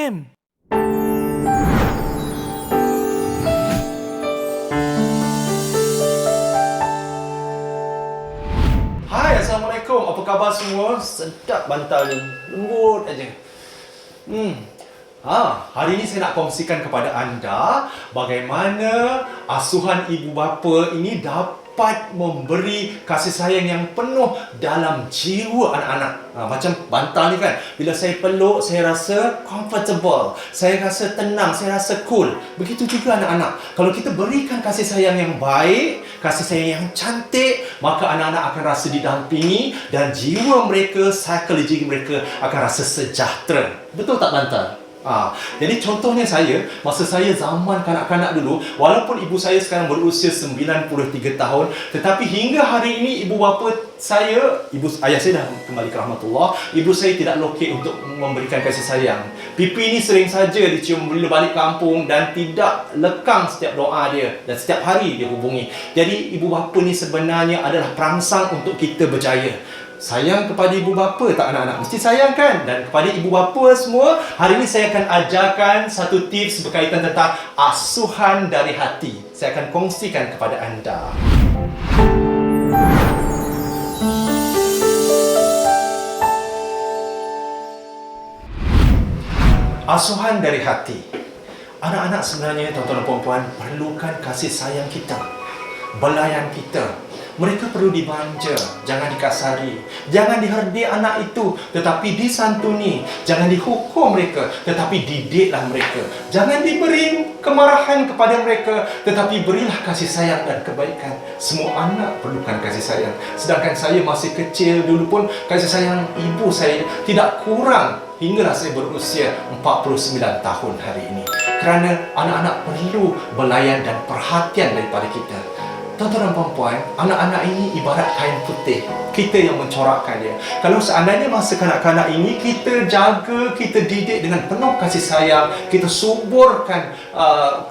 FM. Hai, Assalamualaikum. Apa khabar semua? Sedap bantal ni. Lembut aja. Hari ini saya nak kongsikan kepada anda bagaimana asuhan ibu bapa ini dapat memberi kasih sayang yang penuh dalam jiwa anak-anak. Macam bantal ni kan, bila saya peluk, saya rasa comfortable, saya rasa tenang, saya rasa cool. Begitu juga anak-anak. Kalau kita berikan kasih sayang yang baik, kasih sayang yang cantik, maka anak-anak akan rasa didampingi dan jiwa mereka, psikologi mereka akan rasa sejahtera. Betul tak bantal? Jadi contohnya masa saya zaman kanak-kanak dulu, walaupun ibu saya sekarang berusia 93 tahun, tetapi hingga hari ini ibu bapa saya, ayah saya dah kembali ke rahmatullah, ibu saya tidak lokek untuk memberikan kasih sayang. Pipi ni sering saja dicium bila balik kampung dan tidak lekang setiap doa dia dan setiap hari dia hubungi. Jadi ibu bapa ni sebenarnya adalah perangsang untuk kita berjaya. Sayang kepada ibu bapa tak anak-anak? Mesti sayang kan? Dan kepada ibu bapa semua, hari ini saya akan ajarkan satu tips berkaitan tentang asuhan dari hati. Saya akan kongsikan kepada anda. Asuhan dari hati. Anak-anak sebenarnya, tuan-tuan dan puan-puan, perlukan kasih sayang kita, belayan kita. Mereka perlu dimanja, jangan dikasari. Jangan diherdik anak itu, tetapi disantuni. Jangan dihukum mereka, tetapi didiklah mereka. Jangan diberi kemarahan kepada mereka, tetapi berilah kasih sayang dan kebaikan. Semua anak perlukan kasih sayang. Sedangkan saya masih kecil dulu pun, kasih sayang ibu saya tidak kurang hinggalah saya berusia 49 tahun hari ini. Kerana anak-anak perlu belayan dan perhatian daripada kita. Tuan-tuan dan puan-puan, anak-anak ini ibarat kain putih. Kita yang mencorakkan dia. Kalau seandainya masa kanak-kanak ini kita jaga, kita didik dengan penuh kasih sayang, kita suburkan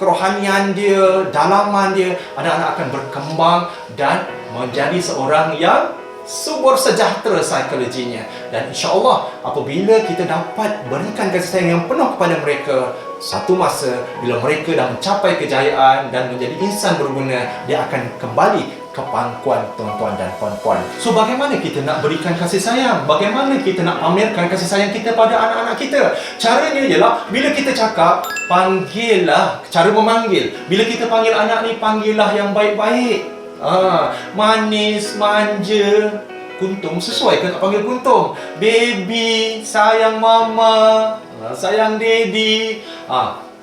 kerohanian dia, dalaman dia, anak-anak akan berkembang dan menjadi seorang yang subur sejahtera psikologinya. Dan insya-Allah apabila kita dapat berikan kasih sayang yang penuh kepada mereka, satu masa bila mereka dah mencapai kejayaan dan menjadi insan berguna, dia akan kembali ke pangkuan tuan-tuan dan puan-puan. So bagaimana kita nak berikan kasih sayang? Bagaimana kita nak pamerkan kasih sayang kita pada anak-anak kita? Caranya ialah bila kita cakap, panggillah, cara memanggil. Bila kita panggil anak ni, panggillah yang baik-baik. Manis, manja, kuntum, sesuai ke nak panggil kuntum? Baby, sayang mama, sayang daddy.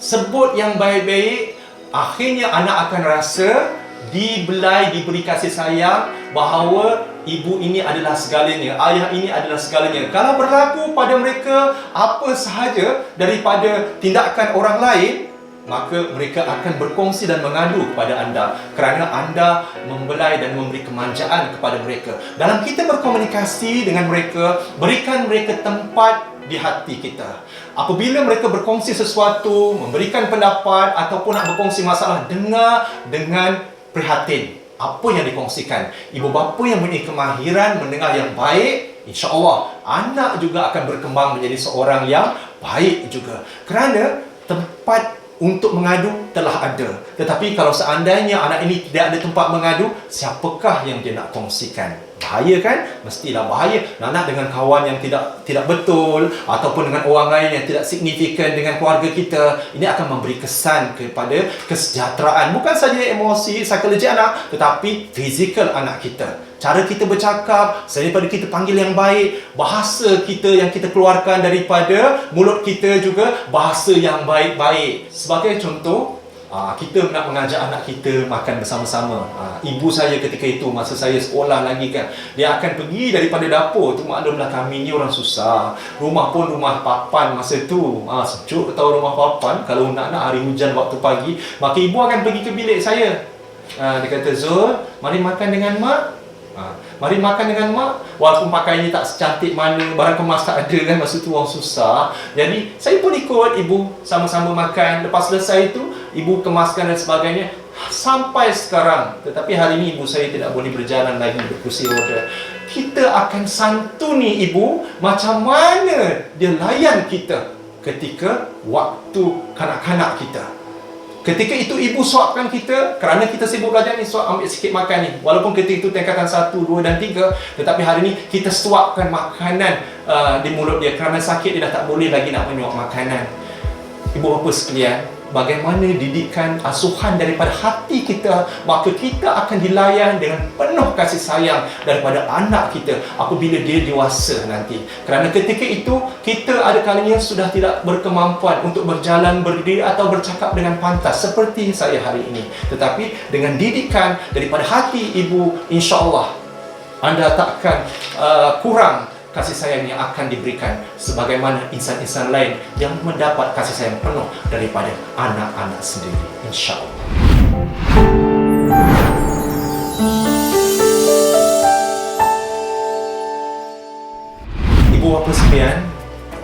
Sebut yang baik-baik. Akhirnya anak akan rasa dibelai, diberi kasih sayang, bahawa ibu ini adalah segalanya, ayah ini adalah segalanya. Kalau berlaku pada mereka apa sahaja daripada tindakan orang lain, maka mereka akan berkongsi dan mengadu kepada anda kerana anda membelai dan memberi kemanjaan kepada mereka. Dalam kita berkomunikasi dengan mereka, berikan mereka tempat di hati kita. Apabila mereka berkongsi sesuatu, memberikan pendapat ataupun nak berkongsi masalah, dengar dengan prihatin apa yang dikongsikan. Ibu bapa yang mempunyai kemahiran mendengar yang baik, insya-Allah anak juga akan berkembang menjadi seorang yang baik juga. Kerana tempat untuk mengadu telah ada. Tetapi kalau seandainya anak ini tidak ada tempat mengadu, siapakah yang dia nak kongsikan? Bahaya kan? Mestilah bahaya. Nak dengan kawan yang tidak betul ataupun dengan orang lain yang tidak signifikan dengan keluarga kita, ini akan memberi kesan kepada kesejahteraan bukan saja emosi, psikologi anak, tetapi fizikal anak kita. Cara kita bercakap, daripada kita panggil yang baik, bahasa kita yang kita keluarkan daripada mulut kita juga bahasa yang baik-baik. Sebagai contoh, kita nak mengajak anak kita makan bersama-sama. Ibu saya ketika itu, masa saya sekolah lagi kan, dia akan pergi daripada dapur tu. Maklumlah kami ni orang susah. Rumah pun rumah papan masa tu. Sejuk tahu rumah papan. Kalau nak hari hujan waktu pagi, maka ibu akan pergi ke bilik saya. Dia kata, Zul, mari makan dengan mak. Mari makan dengan mak. Walaupun pakaiannya tak secantik mana, barang kemas tak ada kan, masa tu orang susah. Jadi saya pun ikut ibu sama-sama makan. Lepas selesai itu, ibu kemaskan dan sebagainya. Sampai sekarang, tetapi hari ini ibu saya tidak boleh berjalan lagi berkursi roda. Kita akan santuni ibu macam mana dia layan kita. ketika waktu kanak-kanak kita. Ketika itu ibu suapkan kita, kerana kita sibuk belajar ni, suap ambil sikit makan ni. Walaupun ketika itu tingkatan 1, 2 dan 3, tetapi hari ni kita suapkan makanan di mulut dia. Kerana sakit dia dah tak boleh lagi nak menyuap makanan. Ibu bapa sekalian, bagaimana didikan asuhan daripada hati kita, maka kita akan dilayan dengan penuh kasih sayang daripada anak kita apabila dia dewasa nanti. Kerana ketika itu kita ada kalanya sudah tidak berkemampuan untuk berjalan, berdiri atau bercakap dengan pantas seperti saya hari ini. Tetapi dengan didikan daripada hati ibu, insya-Allah anda takkan kurang kasih sayang yang akan diberikan sebagaimana insan-insan lain yang mendapat kasih sayang penuh daripada anak-anak sendiri, insya-Allah. Ibu bapa sekalian,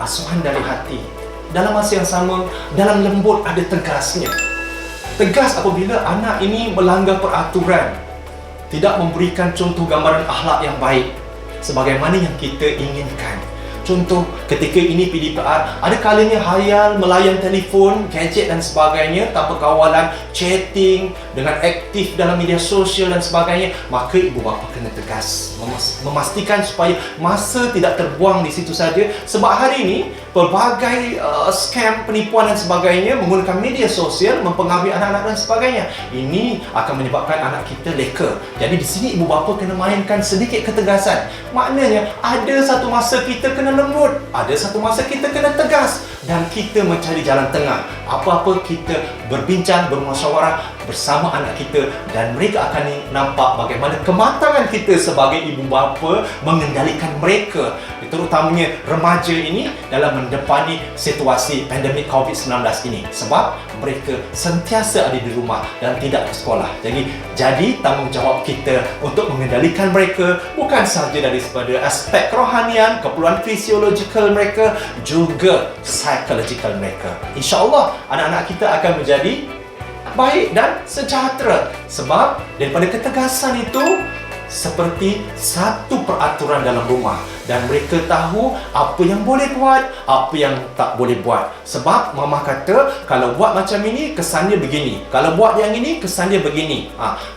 asuhan dari hati dalam masa yang sama, dalam lembut ada tegasnya. Tegas apabila anak ini melanggar peraturan, tidak memberikan contoh gambaran akhlak yang baik sebagaimana yang kita inginkan. Contoh, ketika ini PDPR, ada kalanya hayal melayan telefon, gadget dan sebagainya tanpa kawalan, chatting dengan aktif dalam media sosial dan sebagainya, maka ibu bapa kena tegas, memastikan supaya masa tidak terbuang di situ saja. Sebab hari ini pelbagai scam, penipuan dan sebagainya menggunakan media sosial mempengaruhi anak-anak dan sebagainya. Ini akan menyebabkan anak kita leka. Jadi di sini ibu bapa kena mainkan sedikit ketegasan. Maknanya ada satu masa kita kena lembut, ada satu masa kita kena tegas, dan kita mencari jalan tengah. Apa-apa kita berbincang, bermusyawarah bersama anak kita, dan mereka akan nampak bagaimana kematangan kita sebagai ibu bapa mengendalikan mereka, terutamanya remaja ini, dalam mendepani situasi pandemik COVID-19 ini. Sebab mereka sentiasa ada di rumah dan tidak ke sekolah. Jadi tanggungjawab kita untuk mengendalikan mereka bukan sahaja daripada aspek kerohanian, keperluan fisiologikal mereka, juga psychological mereka. InsyaAllah anak-anak kita akan menjadi baik dan sejahtera. Sebab daripada ketegasan itu seperti satu peraturan dalam rumah, dan mereka tahu apa yang boleh buat, apa yang tak boleh buat. Sebab mama kata kalau buat macam ini kesannya begini, kalau buat yang ini kesannya begini.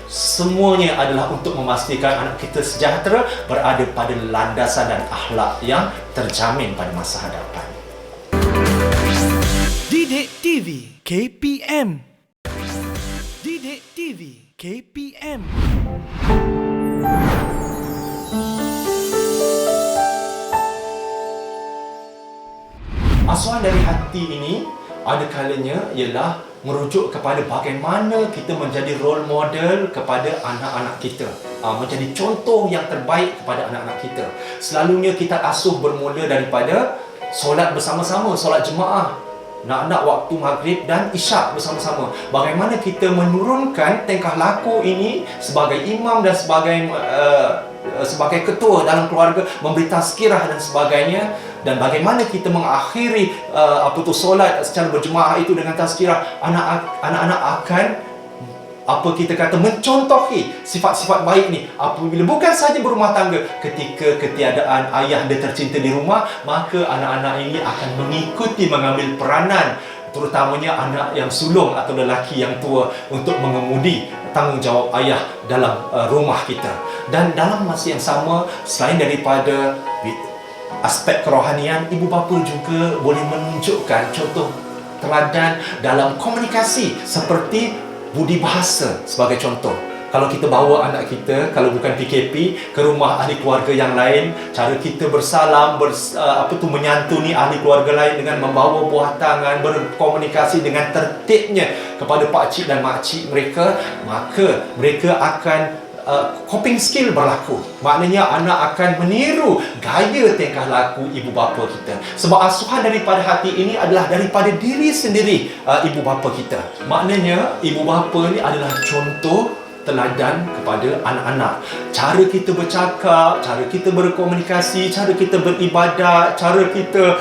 Semuanya adalah untuk memastikan anak kita sejahtera, berada pada landasan dan akhlak yang terjamin pada masa hadapan. Didik TV KPM. Didik TV KPM. Asuhan dari hati ini ada kalanya ialah merujuk kepada bagaimana kita menjadi role model kepada anak-anak kita, menjadi contoh yang terbaik kepada anak-anak kita. Selalunya kita asuh bermula daripada solat bersama-sama, solat jemaah, nak waktu maghrib dan isyak bersama-sama. Bagaimana kita menurunkan tingkah laku ini sebagai imam dan sebagai ketua dalam keluarga, memberi tazkirah dan sebagainya, dan bagaimana kita mengakhiri solat secara berjemaah itu dengan tazkirah. Anak-anak akan kita kata mencontohi sifat-sifat baik ni apabila bukan sahaja berumah tangga, ketika ketiadaan ayah dia tercinta di rumah, maka anak-anak ini akan mengikuti mengambil peranan, terutamanya anak yang sulung atau lelaki yang tua, untuk mengemudi tanggungjawab ayah dalam rumah kita. Dan dalam masa yang sama, selain daripada aspek kerohanian, ibu bapa juga boleh menunjukkan contoh teladan dalam komunikasi, seperti budi bahasa sebagai contoh. Kalau kita bawa anak kita, kalau bukan PKP, ke rumah ahli keluarga yang lain, cara kita bersalam, menyantuni ahli keluarga lain dengan membawa buah tangan, berkomunikasi dengan tertibnya kepada pakcik dan makcik mereka, maka mereka akan coping skill berlaku. Maknanya anak akan meniru gaya tingkah laku ibu bapa kita. Sebab asuhan daripada hati ini adalah daripada diri sendiri ibu bapa kita. Maknanya ibu bapa ni adalah contoh teladan kepada anak-anak. Cara kita bercakap, cara kita berkomunikasi, cara kita beribadat, cara kita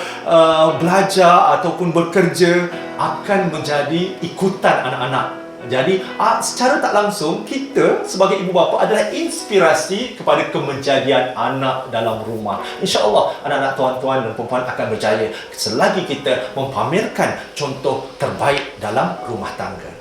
belajar ataupun bekerja akan menjadi ikutan anak-anak Jadi secara tak langsung kita sebagai ibu bapa adalah inspirasi kepada kemenjadian anak dalam rumah. InsyaAllah anak-anak tuan-tuan dan puan-puan akan berjaya selagi kita mempamerkan contoh terbaik dalam rumah tangga.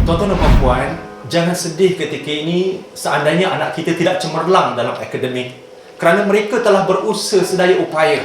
Tuan-tuan dan puan-puan, jangan sedih ketika ini seandainya anak kita tidak cemerlang dalam akademik, kerana mereka telah berusaha sedaya upaya.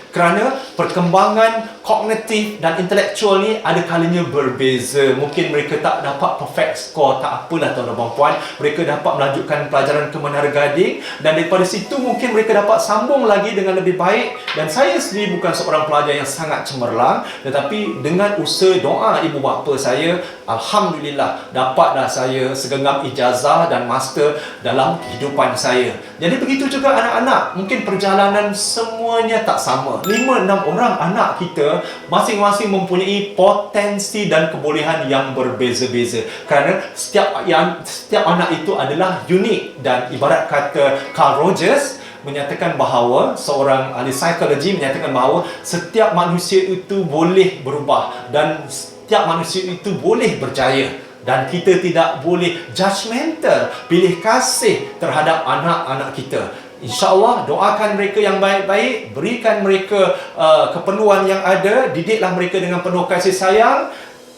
Kerana perkembangan kognitif dan intelektual ni ada kalanya berbeza. Mungkin mereka tak dapat perfect score, tak apalah tuan-tuan dan puan. Mereka dapat melanjutkan pelajaran ke Menara Gading dan daripada situ mungkin mereka dapat sambung lagi dengan lebih baik. Dan saya sendiri bukan seorang pelajar yang sangat cemerlang, tetapi dengan usaha doa ibu bapa saya, alhamdulillah dapatlah saya segenggam ijazah dan master dalam kehidupan saya. Jadi begitu juga anak-anak, mungkin perjalanan semuanya tak sama. 5-6 orang anak kita masing-masing mempunyai potensi dan kebolehan yang berbeza-beza. Kerana setiap anak itu adalah unik, dan ibarat kata Carl Rogers menyatakan bahawa, seorang ahli psikologi menyatakan bahawa setiap manusia itu boleh berubah dan setiap manusia itu boleh berjaya. Dan kita tidak boleh judgemental, pilih kasih terhadap anak-anak kita. InsyaAllah doakan mereka yang baik-baik, berikan mereka keperluan yang ada, didiklah mereka dengan penuh kasih sayang.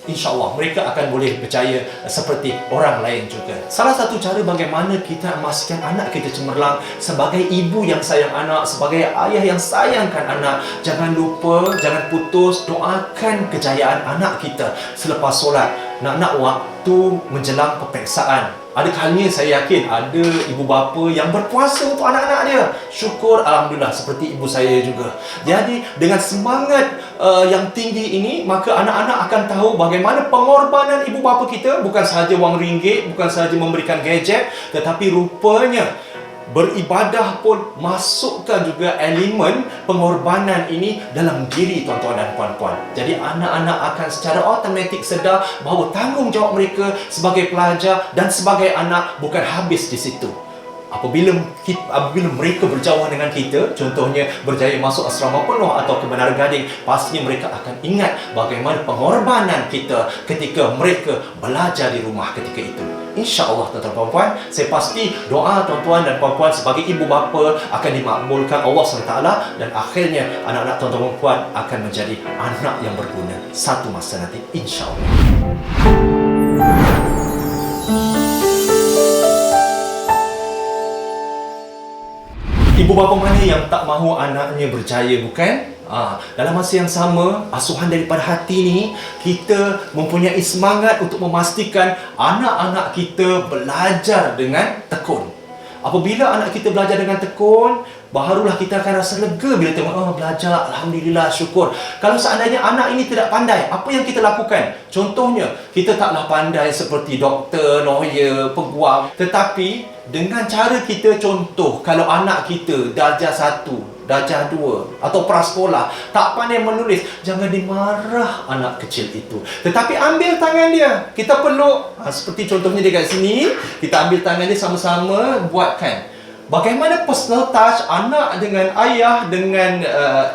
InsyaAllah mereka akan boleh berjaya seperti orang lain juga. Salah satu cara bagaimana kita memastikan anak kita cemerlang, sebagai ibu yang sayang anak, sebagai ayah yang sayangkan anak, jangan lupa, jangan putus doakan kejayaan anak kita selepas solat. Nak waktu menjelang peperiksaan, ada kalanya saya yakin ada ibu bapa yang berpuasa untuk anak-anak dia. Syukur, alhamdulillah, seperti ibu saya juga. Jadi dengan semangat yang tinggi ini, maka anak-anak akan tahu bagaimana pengorbanan ibu bapa kita bukan sahaja wang ringgit, bukan sahaja memberikan gadget, tetapi rupanya beribadah pun masukkan juga elemen pengorbanan ini dalam diri tuan-tuan dan puan-puan. Jadi anak-anak akan secara automatik sedar bahawa tanggungjawab mereka sebagai pelajar dan sebagai anak bukan habis di situ. Apabila mereka berjauhan dengan kita, contohnya berjaya masuk asrama penuh atau ke Menara Gading, pastinya mereka akan ingat bagaimana pengorbanan kita ketika mereka belajar di rumah ketika itu. InsyaAllah tuan-tuan dan puan-puan, saya pasti doa tuan-tuan dan puan-puan sebagai ibu bapa akan dimakbulkan Allah SWT, dan akhirnya anak-anak tuan-tuan dan puan akan menjadi anak yang berguna satu masa nanti, insyaAllah. Ibu bapa mana yang tak mahu anaknya berjaya, bukan? Dalam masa yang sama, asuhan daripada hati ni, kita mempunyai semangat untuk memastikan anak-anak kita belajar dengan tekun. Apabila anak kita belajar dengan tekun, barulah kita akan rasa lega bila tengok, belajar, alhamdulillah, syukur. Kalau seandainya anak ini tidak pandai, apa yang kita lakukan? Contohnya, kita taklah pandai seperti doktor, lawyer, peguam, tetapi dengan cara kita contoh, kalau anak kita darjah 1, darjah 2 atau prasekolah tak pandai menulis, jangan dimarah anak kecil itu, tetapi ambil tangan dia, kita peluk, seperti contohnya dekat sini, kita ambil tangan dia sama-sama buatkan. Bagaimana personal touch anak dengan ayah, dengan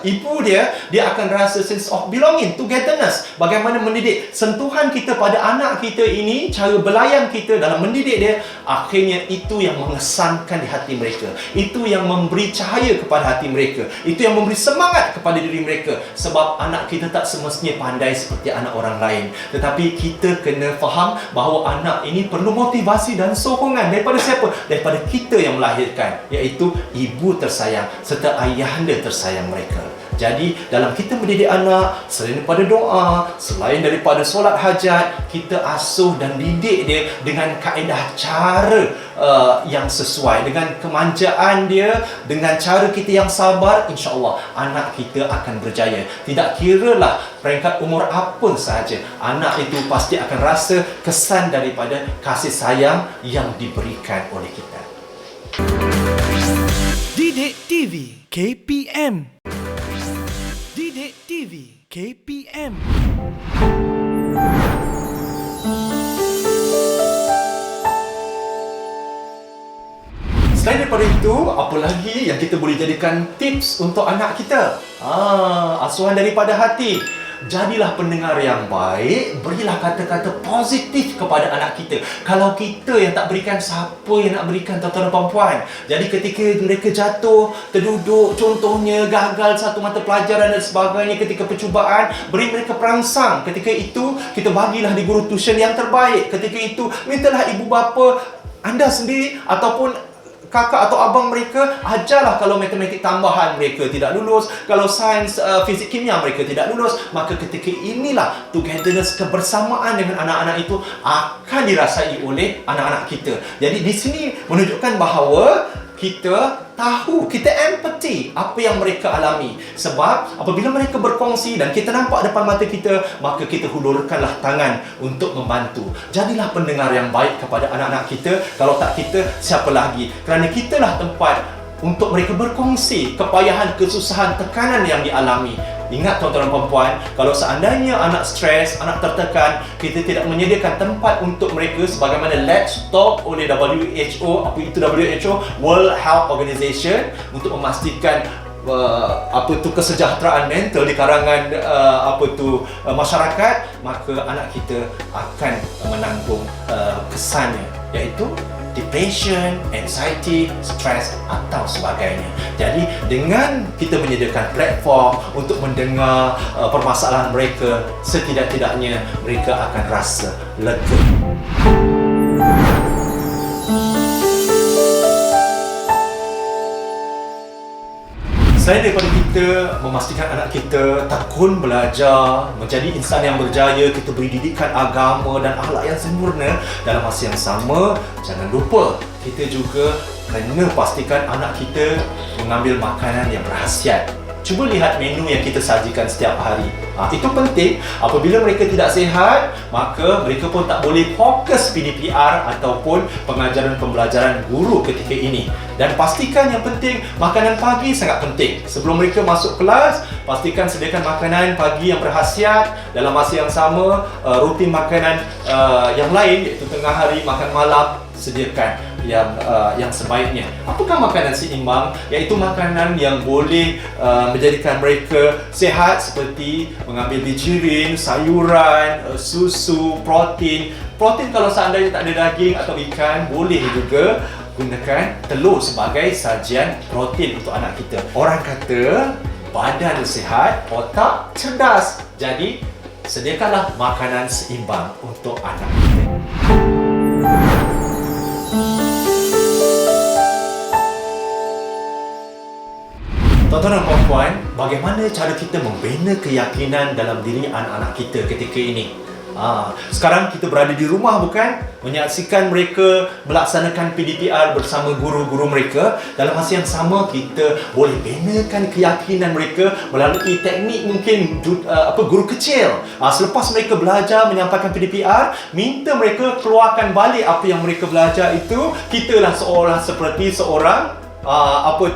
ibu dia akan rasa sense of belonging, togetherness. Bagaimana mendidik, sentuhan kita pada anak kita ini, cara belayan kita dalam mendidik dia, akhirnya itu yang mengesankan di hati mereka. Itu yang memberi cahaya kepada hati mereka. Itu yang memberi semangat kepada diri mereka. Sebab anak kita tak semestinya pandai seperti anak orang lain. Tetapi kita kena faham bahawa anak ini perlu motivasi dan sokongan daripada siapa? Daripada kita yang melahirkan, iaitu ibu tersayang serta ayahanda tersayang mereka. Jadi dalam kita mendidik anak, selain daripada doa, selain daripada solat hajat, kita asuh dan didik dia dengan kaedah cara yang sesuai, dengan kemanjaan dia, dengan cara kita yang sabar. InsyaAllah anak kita akan berjaya. Tidak kiralah peringkat umur apa sahaja, anak itu pasti akan rasa kesan daripada kasih sayang yang diberikan oleh kita. Didik TV KPM. Didik TV KPM. Selain daripada itu, apa lagi yang kita boleh jadikan tips untuk anak kita? Asuhan daripada hati. Jadilah pendengar yang baik, berilah kata-kata positif kepada anak kita. Kalau kita yang tak berikan, siapa yang nak berikan, tuan-tuan dan puan-puan? Jadi ketika mereka jatuh, terduduk, contohnya gagal satu mata pelajaran dan sebagainya ketika percubaan, beri mereka perangsang. Ketika itu, kita bagilah di guru tuition yang terbaik. Ketika itu, mintalah ibu bapa anda sendiri ataupun kakak atau abang mereka, ajarlah kalau matematik tambahan mereka tidak lulus, kalau sains, fizik, kimia mereka tidak lulus, maka ketika inilah togetherness, kebersamaan dengan anak-anak itu akan dirasai oleh anak-anak kita. Jadi di sini menunjukkan bahawa kita tahu, kita empathy apa yang mereka alami. Sebab apabila mereka berkongsi dan kita nampak depan mata kita, maka kita hulurkanlah tangan untuk membantu. Jadilah pendengar yang baik kepada anak-anak kita. Kalau tak kita, siapa lagi? Kerana kitalah tempat untuk mereka berkongsi kepayahan, kesusahan, tekanan yang dialami. Ingat tuan-tuan dan puan-puan, kalau seandainya anak stres, anak tertekan, kita tidak menyediakan tempat untuk mereka sebagaimana Let's Talk oleh WHO, apa itu WHO? World Health Organization, untuk memastikan kesejahteraan mental di kalangan masyarakat, maka anak kita akan menanggung kesannya, iaitu depression, anxiety, stress atau sebagainya. Jadi dengan kita menyediakan platform untuk mendengar permasalahan mereka, setidak-tidaknya mereka akan rasa lega. Selain daripada kita memastikan anak kita tekun belajar, menjadi insan yang berjaya, kita beri didikan agama dan akhlak yang sempurna, dalam masa yang sama, jangan lupa kita juga kena pastikan anak kita mengambil makanan yang berkhasiat. Cuba lihat menu yang kita sajikan setiap hari. Itu penting. Apabila mereka tidak sihat, maka mereka pun tak boleh fokus PDPR ataupun pengajaran pembelajaran guru ketika ini. Dan pastikan yang penting, makanan pagi sangat penting. Sebelum mereka masuk kelas, pastikan sediakan makanan pagi yang berkhasiat. Dalam masa yang sama, rutin makanan yang lain, iaitu tengah hari, makan malam, sediakan yang sebaiknya. Apakah makanan seimbang? Iaitu makanan yang boleh menjadikan mereka sihat, seperti mengambil bijirin, sayuran, susu, protein. Protein kalau seandainya tak ada daging atau ikan, boleh juga gunakan telur sebagai sajian protein untuk anak kita. Orang kata badan sihat, otak cerdas. Jadi sediakanlah makanan seimbang untuk anak kita. Tuan-tuan dan puan-puan, bagaimana cara kita membina keyakinan dalam diri anak-anak kita ketika ini? Sekarang kita berada di rumah, bukan? Menyaksikan mereka melaksanakan PDPR bersama guru-guru mereka. Dalam masa yang sama, kita boleh binakan keyakinan mereka melalui teknik mungkin guru kecil. Selepas mereka belajar menyampaikan PDPR, minta mereka keluarkan balik apa yang mereka belajar itu. Kitalah seolah seperti seorang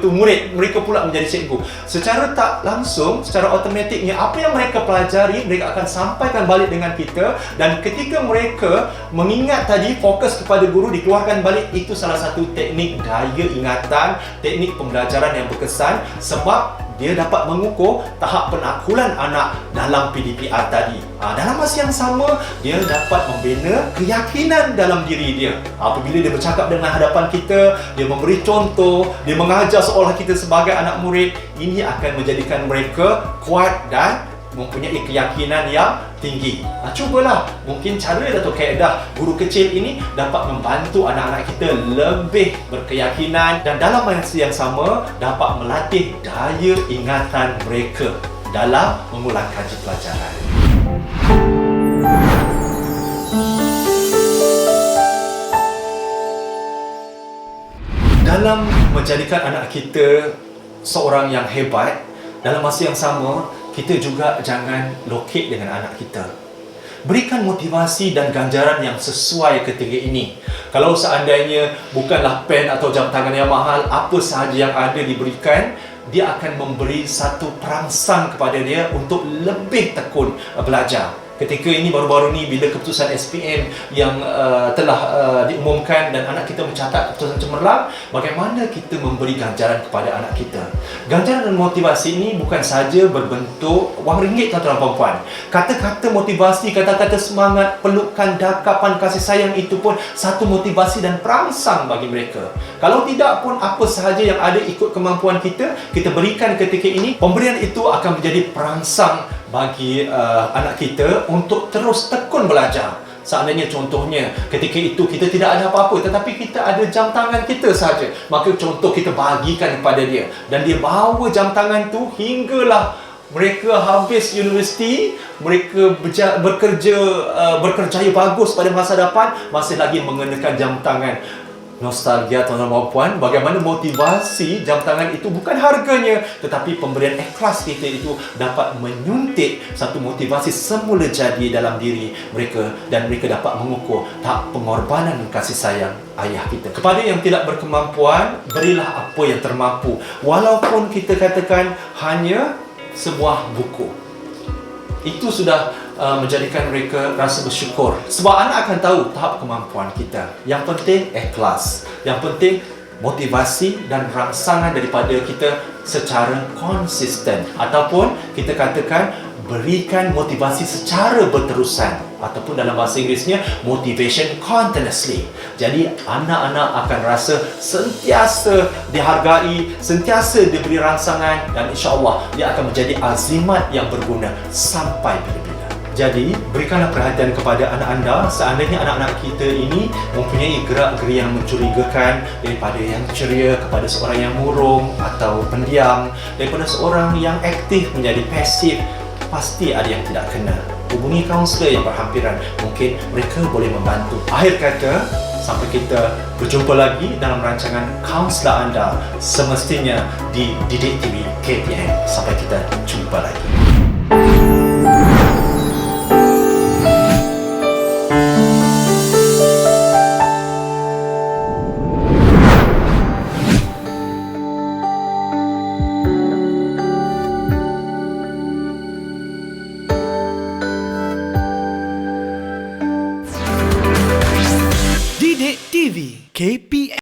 murid, mereka pula menjadi cikgu. Secara tak langsung, secara automatiknya, apa yang mereka pelajari, mereka akan sampaikan balik dengan kita. Dan ketika mereka mengingat tadi, fokus kepada guru, dikeluarkan balik. Itu salah satu teknik daya ingatan, teknik pembelajaran yang berkesan. Sebab dia dapat mengukur tahap penakulan anak dalam PDPR tadi. Dalam masa yang sama, dia dapat membina keyakinan dalam diri dia. Apabila dia bercakap dengan hadapan kita, dia memberi contoh, dia mengajar seolah kita sebagai anak murid, ini akan menjadikan mereka kuat dan mempunyai keyakinan yang tinggi. Cubalah, mungkin cara atau kaedah guru kecil ini dapat membantu anak-anak kita lebih berkeyakinan dan dalam masa yang sama dapat melatih daya ingatan mereka dalam mengulang kaji pelajaran. Dalam menjadikan anak kita seorang yang hebat, dalam masa yang sama kita juga jangan lokek dengan anak kita. Berikan motivasi dan ganjaran yang sesuai ketika ini. Kalau seandainya bukanlah pen atau jam tangan yang mahal, apa sahaja yang ada diberikan, dia akan memberi satu perangsang kepada dia untuk lebih tekun belajar. Ketika ini baru-baru ni bila keputusan SPM yang telah diumumkan dan anak kita mencatat keputusan cemerlang, bagaimana kita memberi ganjaran kepada anak kita. Ganjaran dan motivasi ini bukan saja berbentuk wang ringgit, tuan-tuan dan puan-puan. Kata-kata motivasi, kata-kata semangat, pelukan, dakapan, kasih sayang itu pun satu motivasi dan perangsang bagi mereka. Kalau tidak pun apa sahaja yang ada ikut kemampuan kita berikan ketika ini, pemberian itu akan menjadi perangsang bagi anak kita untuk terus tekun belajar. Seandainya contohnya ketika itu kita tidak ada apa-apa tetapi kita ada jam tangan kita saja, maka contoh kita bagikan kepada dia dan dia bawa jam tangan tu hinggalah mereka habis universiti, mereka berkerjaya bagus pada masa depan, masih lagi mengenakan jam tangan. Nostalgia, tuan-tuan dan puan, bagaimana motivasi jam tangan itu bukan harganya, tetapi pemberian ikhlas kita itu dapat menyuntik satu motivasi semula jadi dalam diri mereka dan mereka dapat mengukur tahap pengorbanan kasih sayang ayah kita. Kepada yang tidak berkemampuan, berilah apa yang termampu. Walaupun kita katakan hanya sebuah buku. Itu sudah menjadikan mereka rasa bersyukur. Sebab anak akan tahu tahap kemampuan kita. Yang penting ikhlas. Yang penting motivasi dan rangsangan daripada kita secara konsisten. Ataupun kita katakan berikan motivasi secara berterusan. Ataupun dalam bahasa Inggerisnya motivation continuously. Jadi anak-anak akan rasa sentiasa dihargai, sentiasa diberi rangsangan dan insya-Allah dia akan menjadi azimat yang berguna sampai bila-bila. Jadi, berikanlah perhatian kepada anak anda. Seandainya anak-anak kita ini mempunyai gerak-geri yang mencurigakan, daripada yang ceria kepada seorang yang murung atau pendiam, daripada seorang yang aktif menjadi pasif, pasti ada yang tidak kena. Hubungi kaunselor yang berhampiran, mungkin mereka boleh membantu. Akhir kata, sampai kita berjumpa lagi dalam rancangan kaunselor anda semestinya di Didik TV KPM. Sampai kita jumpa lagi. Didik TV KPM